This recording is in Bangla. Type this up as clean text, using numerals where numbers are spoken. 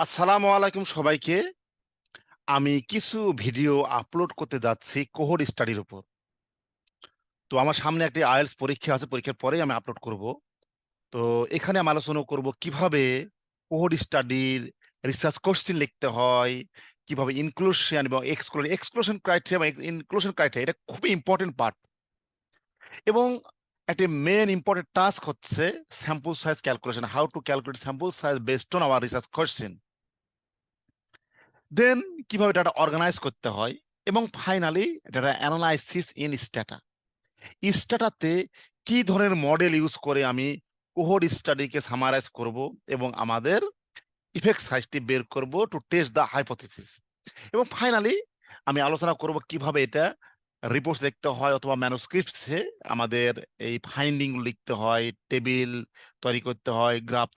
আসসালামু আলাইকুম সবাইকে। আমি কিছু ভিডিও আপলোড করতে যাচ্ছি কোহোর্ট স্টাডির উপর। তো আমার সামনে একটি আইএলটিএস পরীক্ষা আছে, পরীক্ষার পরেই আমি আপলোড করব। তো এখানে আমি আলোচনা করব কিভাবে কোহোর্ট স্টাডির রিসার্চ কোশ্চেন লিখতে হয়, কিভাবে ইনক্লুশন এবং এক্সক্লুশন ক্রাইটেরিয়া এবং ইনক্লুশন ক্রাইটেরিয়া, এটা খুবই ইম্পর্টেন্ট পার্ট। এবং একটি মেন ইম্পর্টেন্ট টাস্ক হচ্ছে sample size calculation, how to calculate sample size based on our research question. Then কিভাবে ডাটা অর্গানাইজ করতে হয়, এবং finally data analysis in Stata. স্ট্যাটাতে কি ধরনের মডেল ইউজ করে আমি কোহোর্ট স্টাডিকে সামারাইজ করব এবং আমাদের ইফেক্ট সাইজটি বের করব টু টেস্ট দ্য হাইপোথিসিস। এবং ফাইনালি আমি আলোচনা করব কিভাবে এটা রিপোর্টস লিখতে হয় অথবা ম্যানুস্ক্রিপ্টসে আমাদের এই ফাইন্ডিং লিখতে হয়, টেবিল তৈরি করতে হয়, গ্রাফ